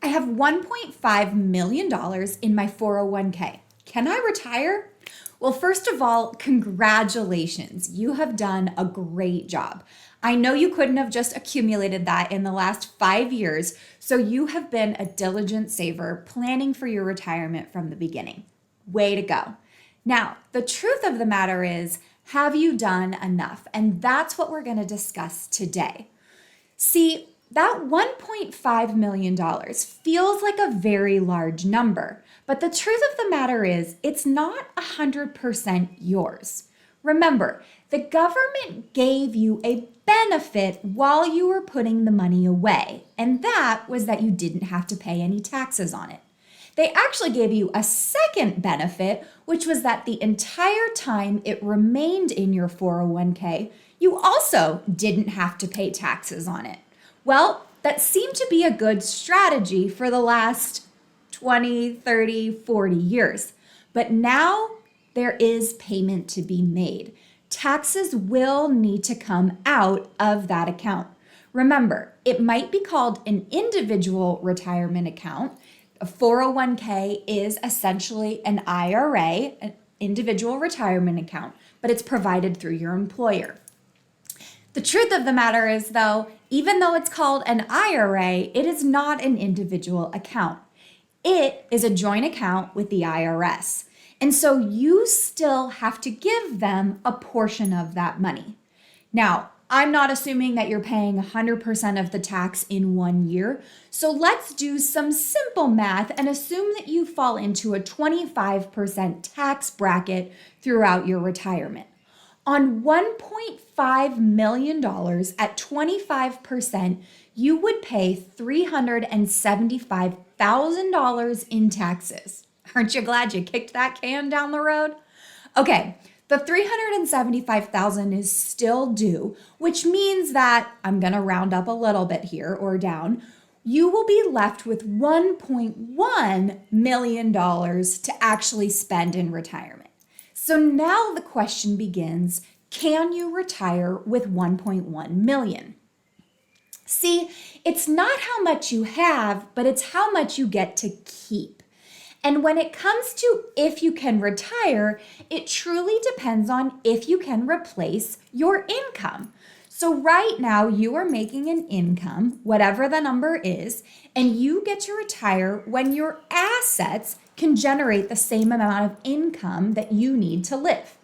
I have $1.5 million in my 401k. Can I retire? Well, first of all, congratulations. You have done a great job. I know you couldn't have just accumulated that in the last 5 years, so you have been a diligent saver planning for your retirement from the beginning. Way to go. Now, the truth of the matter is, have you done enough? And that's what we're going to discuss today. See, that $1.5 million feels like a very large number, but the truth of the matter is it's not 100% yours. Remember, the government gave you a benefit while you were putting the money away, and that was that you didn't have to pay any taxes on it. They actually gave you a second benefit, which was that the entire time it remained in your 401k, you also didn't have to pay taxes on it. Well, that seemed to be a good strategy for the last 20, 30, 40 years. But now there is payment to be made. Taxes will need to come out of that account. Remember, it might be called an individual retirement account. A 401k is essentially an IRA, an individual retirement account, but it's provided through your employer. The truth of the matter is, though, even though it's called an IRA, it is not an individual account. It is a joint account with the IRS. And so you still have to give them a portion of that money. Now, I'm not assuming that you're paying 100% of the tax in 1 year. So let's do some simple math and assume that you fall into a 25% tax bracket throughout your retirement. On $1.5 million at 25%, you would pay $375,000 in taxes. Aren't you glad you kicked that can down the road? Okay, the $375,000 is still due, which means that, I'm going to round up a little bit here or down, you will be left with $1.1 million to actually spend in retirement. So now the question begins, can you retire with $1.1 million? See, it's not how much you have, but it's how much you get to keep. And when it comes to if you can retire, it truly depends on if you can replace your income. So right now you are making an income, whatever the number is, and you get to retire when your assets can generate the same amount of income that you need to live.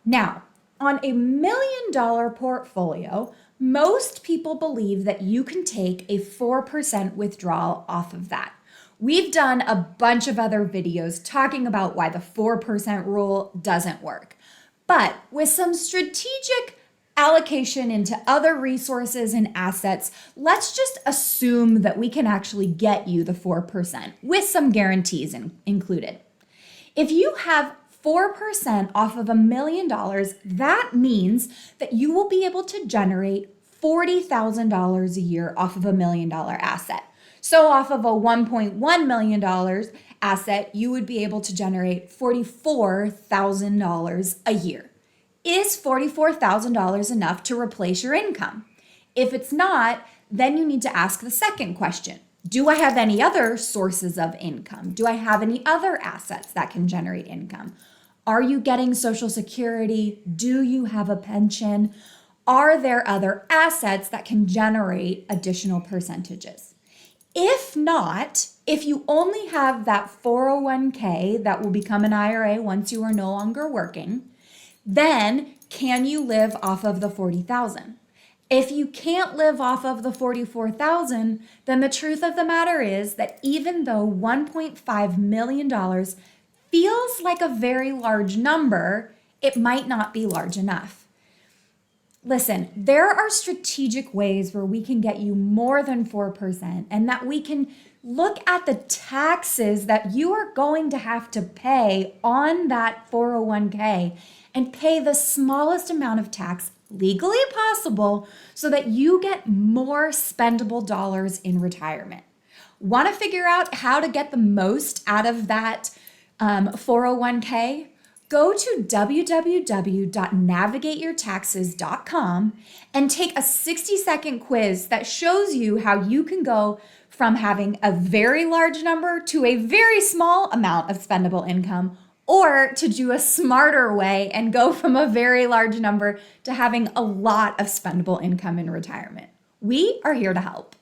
Now, on a $1 million portfolio, most people believe that you can take a 4% withdrawal off of that. We've done a bunch of other videos talking about why the 4% rule doesn't work. But with some strategic allocation into other resources and assets, let's just assume that we can actually get you the 4% with some guarantees included. If you have 4% off of $1 million, that means that you will be able to generate $40,000 a year off of $1 million asset. So off of a $1.1 million asset, you would be able to generate $44,000 a year. Is $44,000 enough to replace your income? If it's not, then you need to ask the second question. Do I have any other sources of income? Do I have any other assets that can generate income? Are you getting Social Security? Do you have a pension? Are there other assets that can generate additional percentages? If not, if you only have that 401k that will become an IRA once you are no longer working, then can you live off of the $40,000? If you can't live off of the $44,000, then the truth of the matter is that even though $1.5 million feels like a very large number, it might not be large enough. Listen, there are strategic ways where we can get you more than 4% and that we can look at the taxes that you are going to have to pay on that 401k and pay the smallest amount of tax legally possible so that you get more spendable dollars in retirement. Want to figure out how to get the most out of that 401k? Go to www.navigateyourtaxes.com and take a 60-second quiz that shows you how you can go from having a very large number to a very small amount of spendable income, or to do a smarter way and go from a very large number to having a lot of spendable income in retirement. We are here to help.